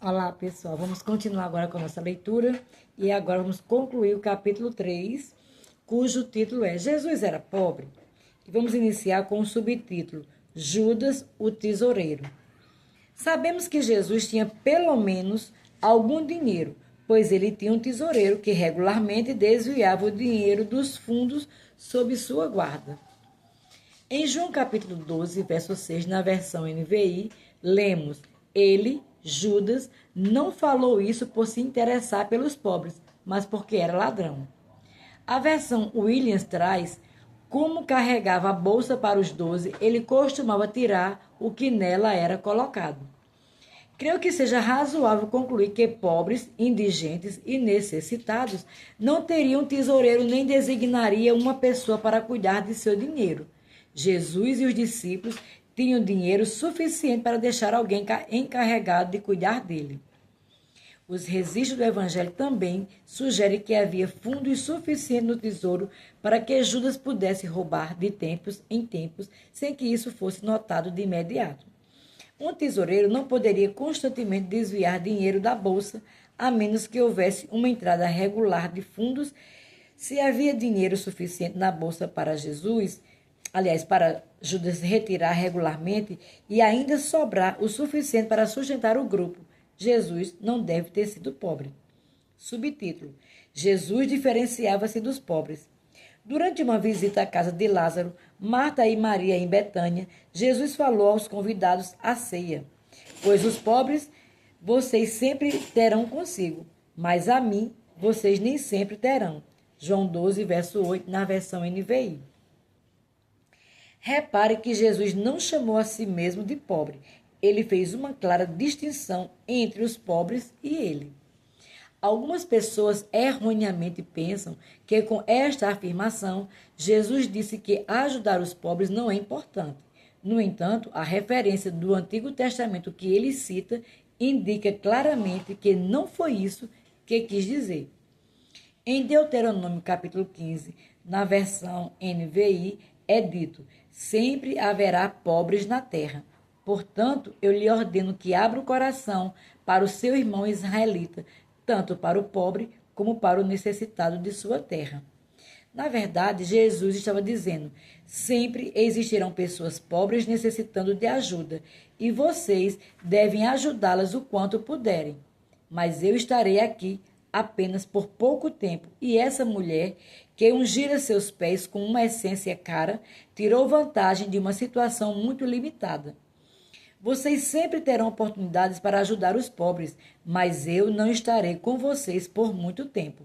Olá, pessoal. Vamos continuar agora com a nossa leitura e agora vamos concluir o capítulo 3, cujo título é Jesus era pobre. E vamos iniciar com o subtítulo Judas, o tesoureiro. Sabemos que Jesus tinha pelo menos algum dinheiro, pois ele tinha um tesoureiro que regularmente desviava o dinheiro dos fundos sob sua guarda. Em João capítulo 12, verso 6, na versão NVI, lemos: Ele, Judas, não falou isso por se interessar pelos pobres, mas porque era ladrão. A versão Williams traz: Como carregava a bolsa para os 12, ele costumava tirar o que nela era colocado. Creio que seja razoável concluir que pobres, indigentes e necessitados não teriam tesoureiro nem designaria uma pessoa para cuidar de seu dinheiro. Jesus e os discípulos tinham dinheiro suficiente para deixar alguém encarregado de cuidar dele. Os registros do Evangelho também sugerem que havia fundos suficientes no tesouro para que Judas pudesse roubar de tempos em tempos sem que isso fosse notado de imediato. Um tesoureiro não poderia constantemente desviar dinheiro da bolsa, a menos que houvesse uma entrada regular de fundos. Se havia dinheiro suficiente na bolsa para para Judas retirar regularmente e ainda sobrar o suficiente para sustentar o grupo, Jesus não deve ter sido pobre. Subtítulo: Jesus diferenciava-se dos pobres. Durante uma visita à casa de Lázaro, Marta e Maria em Betânia, Jesus falou aos convidados à ceia: Pois os pobres vocês sempre terão consigo, mas a mim vocês nem sempre terão. João 12, verso 8, na versão NVI. Repare que Jesus não chamou a si mesmo de pobre. Ele fez uma clara distinção entre os pobres e ele. Algumas pessoas erroneamente pensam que com esta afirmação, Jesus disse que ajudar os pobres não é importante. No entanto, a referência do Antigo Testamento que ele cita indica claramente que não foi isso que quis dizer. Em Deuteronômio capítulo 15, na versão NVI, é dito: Sempre haverá pobres na terra. Portanto, eu lhe ordeno que abra o coração para o seu irmão israelita, tanto para o pobre como para o necessitado de sua terra. Na verdade, Jesus estava dizendo: sempre existirão pessoas pobres necessitando de ajuda, e vocês devem ajudá-las o quanto puderem. Mas eu estarei aqui apenas por pouco tempo, e essa mulher, que ungira seus pés com uma essência cara, tirou vantagem de uma situação muito limitada. Vocês sempre terão oportunidades para ajudar os pobres, mas eu não estarei com vocês por muito tempo.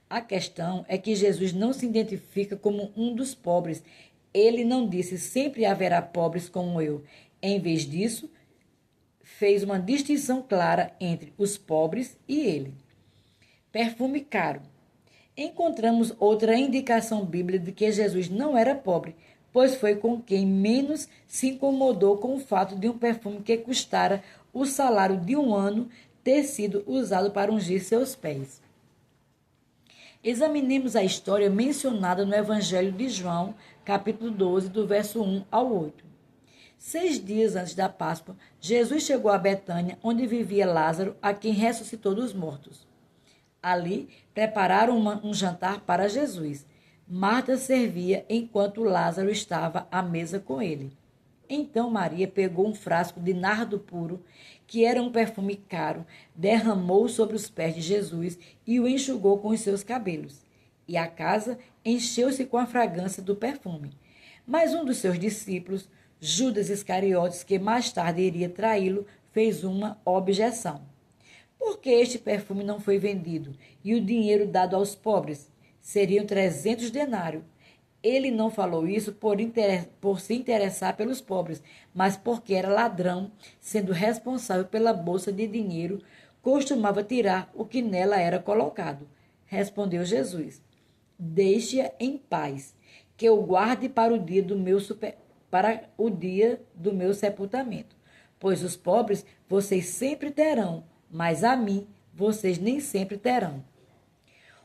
A questão é que Jesus não se identifica como um dos pobres. Ele não disse sempre haverá pobres como eu. Em vez disso, fez uma distinção clara entre os pobres e ele. Perfume caro. Encontramos outra indicação bíblica de que Jesus não era pobre, pois foi com quem menos se incomodou com o fato de um perfume que custara o salário de um ano ter sido usado para ungir seus pés. Examinemos a história mencionada no Evangelho de João, capítulo 12, do verso 1 ao 8. 6 dias antes da Páscoa, Jesus chegou a Betânia, onde vivia Lázaro, a quem ressuscitou dos mortos. Ali, prepararam um jantar para Jesus. Marta servia enquanto Lázaro estava à mesa com ele. Então Maria pegou um frasco de nardo puro, que era um perfume caro, derramou sobre os pés de Jesus e o enxugou com os seus cabelos. E a casa encheu-se com a fragrância do perfume. Mas um dos seus discípulos, Judas Iscariotes, que mais tarde iria traí-lo, fez uma objeção. Por que este perfume não foi vendido e o dinheiro dado aos pobres? Seriam 300 denários. Ele não falou isso por se interessar pelos pobres, mas porque era ladrão, sendo responsável pela bolsa de dinheiro, costumava tirar o que nela era colocado. Respondeu Jesus: Deixe-a em paz, que eu guarde para o dia do meu sepultamento. Pois os pobres vocês sempre terão, mas a mim vocês nem sempre terão.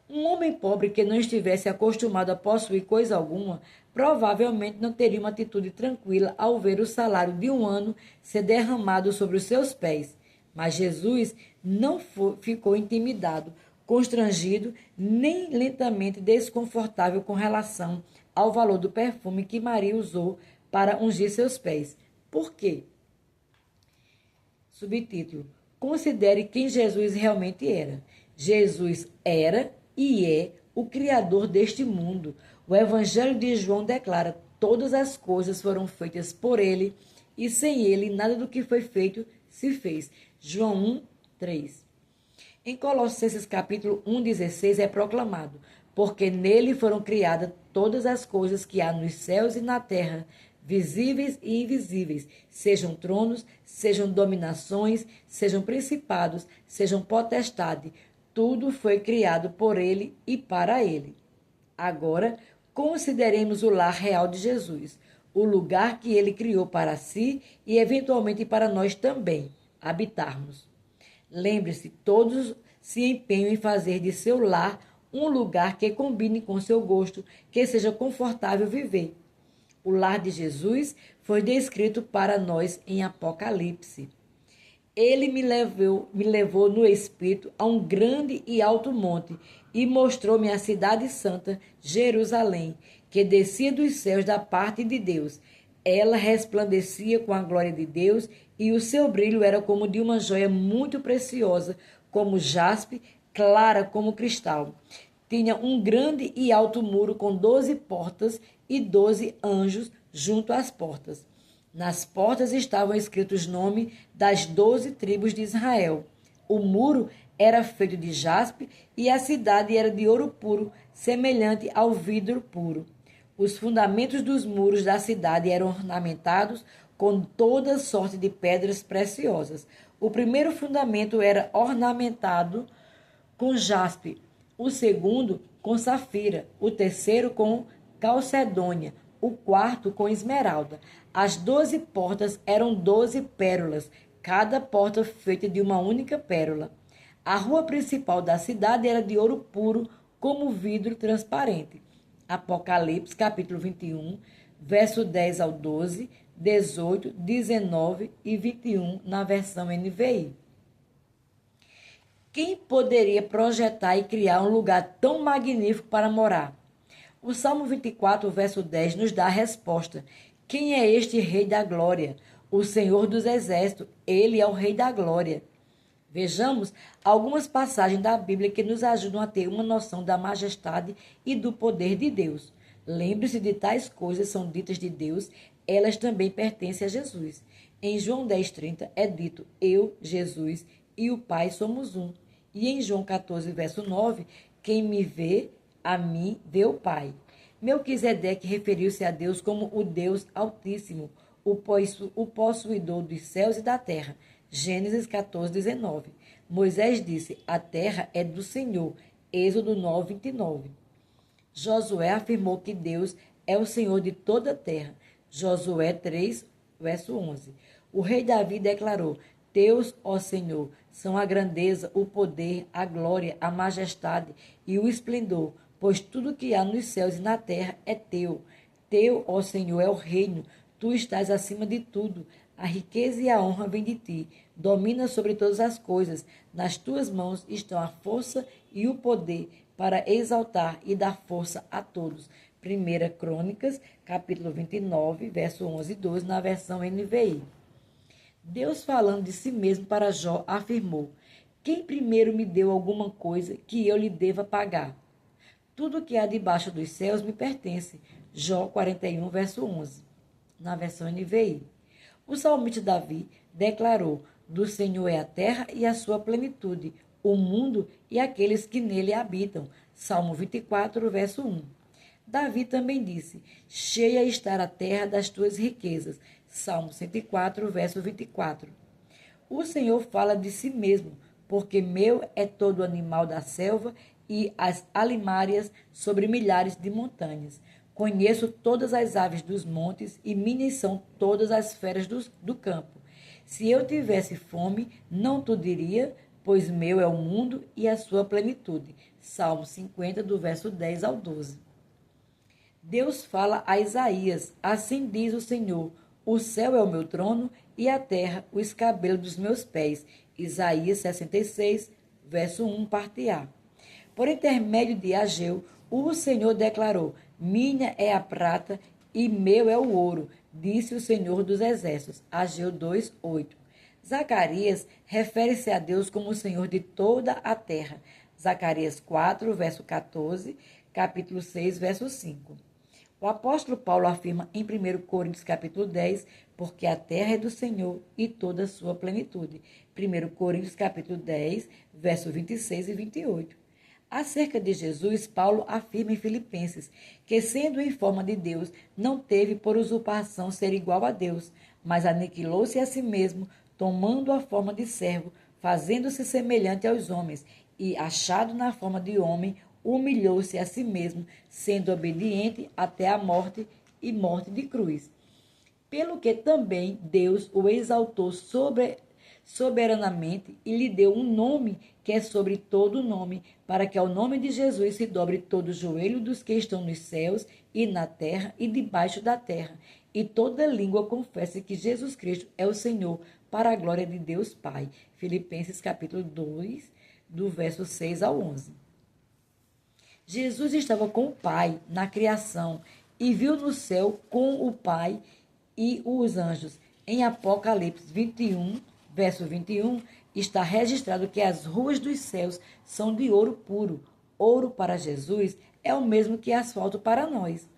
Um homem pobre que não estivesse acostumado a possuir coisa alguma, provavelmente não teria uma atitude tranquila ao ver o salário de um ano ser derramado sobre os seus pés. Mas Jesus não ficou intimidado, constrangido, nem lentamente desconfortável com relação ao valor do perfume que Maria usou para ungir seus pés. Por quê? Subtítulo: Considere quem Jesus realmente era. Jesus era e é o Criador deste mundo. O Evangelho de João declara: todas as coisas foram feitas por ele, e sem ele nada do que foi feito se fez. João 1, 3. Em Colossenses capítulo 1,16 é proclamado: porque nele foram criadas todas as coisas que há nos céus e na terra, visíveis e invisíveis, sejam tronos, sejam dominações, sejam principados, sejam potestade. Tudo foi criado por ele e para ele. Agora, consideremos o lar real de Jesus, o lugar que ele criou para si e eventualmente para nós também habitarmos. Lembre-se, todos se empenham em fazer de seu lar um lugar que combine com seu gosto, que seja confortável viver. O lar de Jesus foi descrito para nós em Apocalipse. Ele me levou no Espírito a um grande e alto monte e mostrou-me a cidade santa, Jerusalém, que descia dos céus da parte de Deus. Ela resplandecia com a glória de Deus e o seu brilho era como de uma joia muito preciosa, como jaspe, clara como cristal. Tinha um grande e alto muro com 12 portas e 12 anjos junto às portas. Nas portas estavam escritos os nomes das 12 tribos de Israel. O muro era feito de jaspe e a cidade era de ouro puro, semelhante ao vidro puro. Os fundamentos dos muros da cidade eram ornamentados com toda sorte de pedras preciosas. O primeiro fundamento era ornamentado com jaspe, o segundo com safira, o terceiro com calcedônia, o quarto com esmeralda. As 12 portas eram 12 pérolas, cada porta feita de uma única pérola. A rua principal da cidade era de ouro puro, como vidro transparente. Apocalipse, capítulo 21, verso 10 ao 12, 18, 19 e 21, na versão NVI. Quem poderia projetar e criar um lugar tão magnífico para morar? O Salmo 24, verso 10, nos dá a resposta. Quem é este Rei da Glória? O Senhor dos Exércitos. Ele é o Rei da Glória. Vejamos algumas passagens da Bíblia que nos ajudam a ter uma noção da majestade e do poder de Deus. Lembre-se de tais coisas são ditas de Deus, elas também pertencem a Jesus. Em João 10,30 é dito: eu, Jesus, e o Pai somos um. E em João 14, verso 9, quem me vê, a mim vê o Pai. Melquisedeque referiu-se a Deus como o Deus Altíssimo, o possuidor dos céus e da terra. Gênesis 14, 19. Moisés disse: a terra é do Senhor. Êxodo 9, 29. Josué afirmou que Deus é o Senhor de toda a terra. Josué 3, verso 11. O rei Davi declarou: Teus, ó Senhor, são a grandeza, o poder, a glória, a majestade e o esplendor, pois tudo que há nos céus e na terra é teu. Teu, ó Senhor, é o reino, tu estás acima de tudo. A riqueza e a honra vêm de ti. Domina sobre todas as coisas. Nas tuas mãos estão a força e o poder para exaltar e dar força a todos. 1 Crônicas, capítulo 29, verso 11 e 12, na versão NVI. Deus, falando de si mesmo para Jó, afirmou: quem primeiro me deu alguma coisa que eu lhe deva pagar? Tudo que há debaixo dos céus me pertence. Jó 41, verso 11, na versão NVI. O salmista Davi declarou: do Senhor é a terra e a sua plenitude, o mundo e aqueles que nele habitam. Salmo 24, verso 1. Davi também disse: cheia está a terra das tuas riquezas. Salmo 104, verso 24. O Senhor fala de si mesmo: porque meu é todo o animal da selva e as alimárias sobre milhares de montanhas. Conheço todas as aves dos montes e minhas são todas as feras do campo. Se eu tivesse fome, não tu diria, pois meu é o mundo e a sua plenitude. Salmo 50, do verso 10 ao 12. Deus fala a Isaías: assim diz o Senhor: o céu é o meu trono e a terra o escabelo dos meus pés. Isaías 66, verso 1, parte A. Por intermédio de Ageu, o Senhor declarou: minha é a prata e meu é o ouro, disse o Senhor dos Exércitos. Ageu 2, 8. Zacarias refere-se a Deus como o Senhor de toda a terra. Zacarias 4, verso 14, capítulo 6, verso 5. O apóstolo Paulo afirma em 1 Coríntios capítulo 10, porque a terra é do Senhor e toda a sua plenitude. 1 Coríntios capítulo 10, verso 26 e 28. Acerca de Jesus, Paulo afirma em Filipenses que, sendo em forma de Deus, não teve por usurpação ser igual a Deus, mas aniquilou-se a si mesmo, tomando a forma de servo, fazendo-se semelhante aos homens, e, achado na forma de homem, humilhou-se a si mesmo, sendo obediente até a morte e morte de cruz. Pelo que também Deus o exaltou soberanamente e lhe deu um nome que é sobre todo nome, para que ao nome de Jesus se dobre todo o joelho dos que estão nos céus e na terra e debaixo da terra, e toda língua confesse que Jesus Cristo é o Senhor, para a glória de Deus Pai. Filipenses capítulo 2, do verso 6 ao 11. Jesus estava com o Pai na criação e viu no céu com o Pai e os anjos. Em Apocalipse 21, verso 21, está registrado que as ruas dos céus são de ouro puro. Ouro para Jesus é o mesmo que asfalto para nós.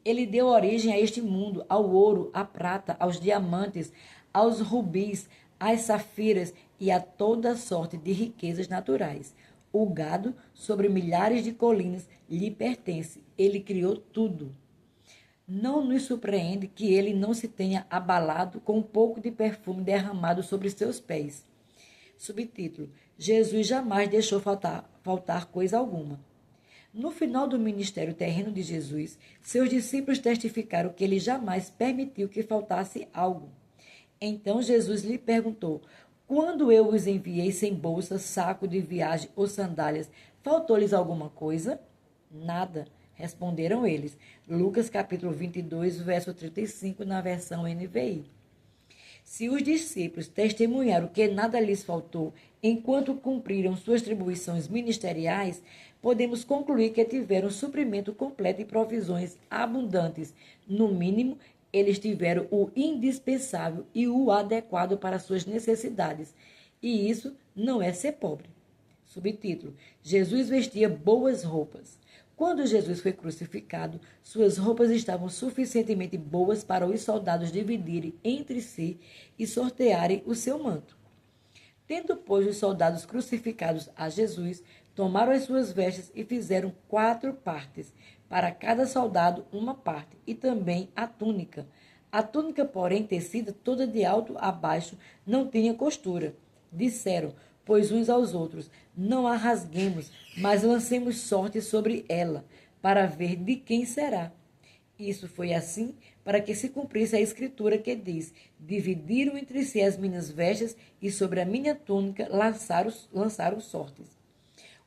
Ele deu origem a este mundo, ao ouro, à prata, aos diamantes, aos rubis, às safiras e a toda sorte de riquezas naturais. O gado sobre milhares de colinas lhe pertence. Ele criou tudo. Não nos surpreende que ele não se tenha abalado com um pouco de perfume derramado sobre seus pés. Subtítulo: Jesus jamais deixou faltar coisa alguma. No final do ministério terreno de Jesus, seus discípulos testificaram que ele jamais permitiu que faltasse algo. Então Jesus lhe perguntou: quando eu os enviei sem bolsa, saco de viagem ou sandálias, faltou-lhes alguma coisa? Nada, responderam eles. Lucas capítulo 22, verso 35, na versão NVI. Se os discípulos testemunharam que nada lhes faltou enquanto cumpriram suas atribuições ministeriais, podemos concluir que tiveram suprimento completo e provisões abundantes. No mínimo, eles tiveram o indispensável e o adequado para suas necessidades. E isso não é ser pobre. Subtítulo: Jesus vestia boas roupas. Quando Jesus foi crucificado, suas roupas estavam suficientemente boas para os soldados dividirem entre si e sortearem o seu manto. Tendo, pois, os soldados crucificados a Jesus, tomaram as suas vestes e fizeram 4 partes, para cada soldado uma parte, e também a túnica. A túnica, porém, tecida toda de alto a baixo, não tinha costura. Disseram, pois, uns aos outros: não a rasguemos, mas lancemos sorte sobre ela, para ver de quem será. Isso foi assim para que se cumprisse a escritura que diz: dividiram entre si as minhas vestes e sobre a minha túnica lançaram sortes.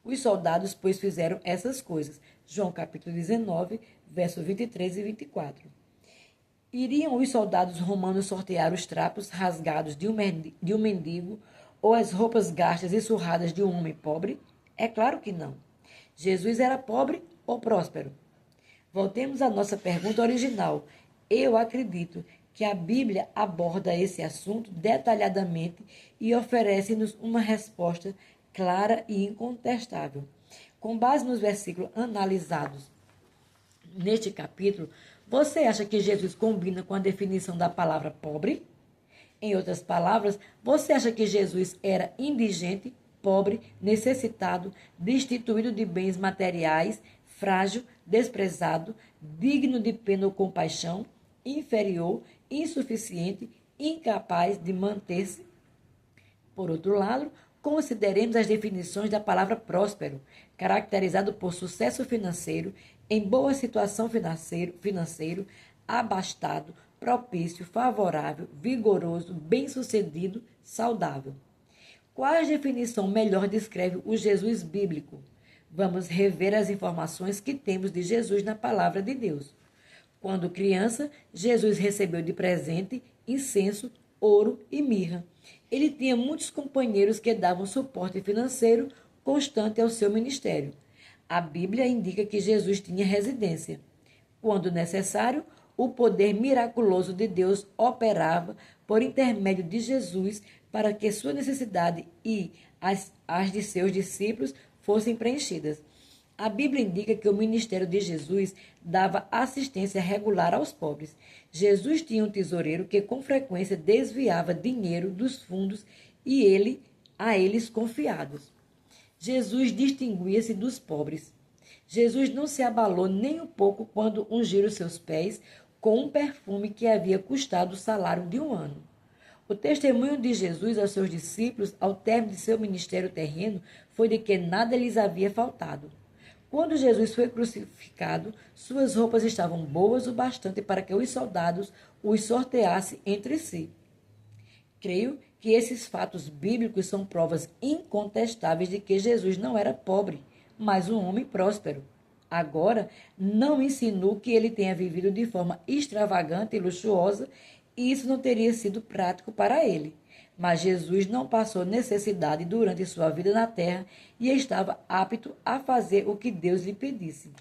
Os soldados, pois, fizeram essas coisas. João capítulo 19, versos 23 e 24. Iriam os soldados romanos sortear os trapos rasgados de um mendigo ou as roupas gastas e surradas de um homem pobre? É claro que não. Jesus era pobre ou próspero? Voltemos à nossa pergunta original. Eu acredito que a Bíblia aborda esse assunto detalhadamente e oferece-nos uma resposta clara e incontestável. Com base nos versículos analisados neste capítulo, você acha que Jesus combina com a definição da palavra pobre? Em outras palavras, você acha que Jesus era indigente, pobre, necessitado, destituído de bens materiais, frágil, desprezado, digno de pena ou compaixão, inferior, insuficiente, incapaz de manter-se? Por outro lado, consideremos as definições da palavra próspero, caracterizado por sucesso financeiro, em boa situação financeiro, abastado, propício, favorável, vigoroso, bem-sucedido, saudável. Qual a definição melhor descreve o Jesus bíblico? Vamos rever as informações que temos de Jesus na palavra de Deus. Quando criança, Jesus recebeu de presente incenso, ouro e mirra. Ele tinha muitos companheiros que davam suporte financeiro constante ao seu ministério. A Bíblia indica que Jesus tinha residência. Quando necessário, o poder miraculoso de Deus operava por intermédio de Jesus para que sua necessidade e as de seus discípulos fossem preenchidas. A Bíblia indica que o ministério de Jesus dava assistência regular aos pobres. Jesus tinha um tesoureiro que com frequência desviava dinheiro dos fundos e a eles confiados. Jesus distinguia-se dos pobres. Jesus não se abalou nem um pouco quando ungiram os seus pés com um perfume que havia custado o salário de um ano. O testemunho de Jesus aos seus discípulos ao término de seu ministério terreno foi de que nada lhes havia faltado. Quando Jesus foi crucificado, suas roupas estavam boas o bastante para que os soldados os sorteassem entre si. Creio que esses fatos bíblicos são provas incontestáveis de que Jesus não era pobre, mas um homem próspero. Agora, não insinuo que ele tenha vivido de forma extravagante e luxuosa, e isso não teria sido prático para ele. Mas Jesus não passou necessidade durante sua vida na terra e estava apto a fazer o que Deus lhe pedisse.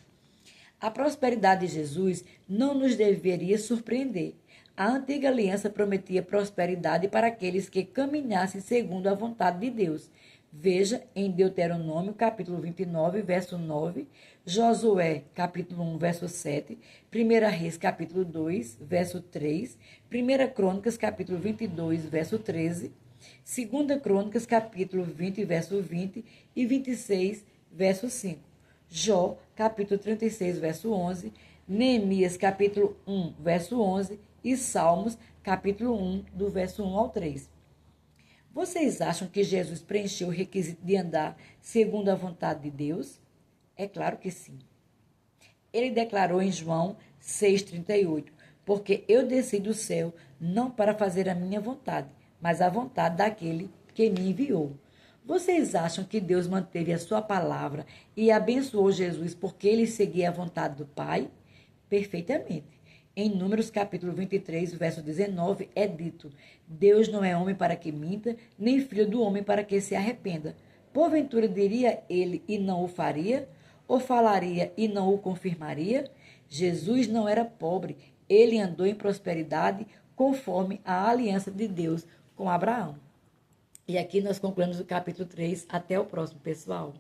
A prosperidade de Jesus não nos deveria surpreender. A antiga aliança prometia prosperidade para aqueles que caminhassem segundo a vontade de Deus. Veja em Deuteronômio, capítulo 29, verso 9, Josué, capítulo 1, verso 7, 1 Reis, capítulo 2, verso 3, 1 Crônicas, capítulo 22, verso 13, 2 Crônicas, capítulo 20, verso 20 e 26, verso 5, Jó, capítulo 36, verso 11, Neemias, capítulo 1, verso 11 e Salmos, capítulo 1, do verso 1 ao 3. Vocês acham que Jesus preencheu o requisito de andar segundo a vontade de Deus? É claro que sim. Ele declarou em João 6,38, porque eu desci do céu não para fazer a minha vontade, mas a vontade daquele que me enviou. Vocês acham que Deus manteve a sua palavra e abençoou Jesus porque ele seguia a vontade do Pai? Perfeitamente. Em Números capítulo 23, verso 19, é dito: Deus não é homem para que minta, nem filho do homem para que se arrependa. Porventura diria ele e não o faria? Ou falaria e não o confirmaria? Jesus não era pobre, ele andou em prosperidade conforme a aliança de Deus com Abraão. E aqui nós concluímos o capítulo 3. Até o próximo, pessoal.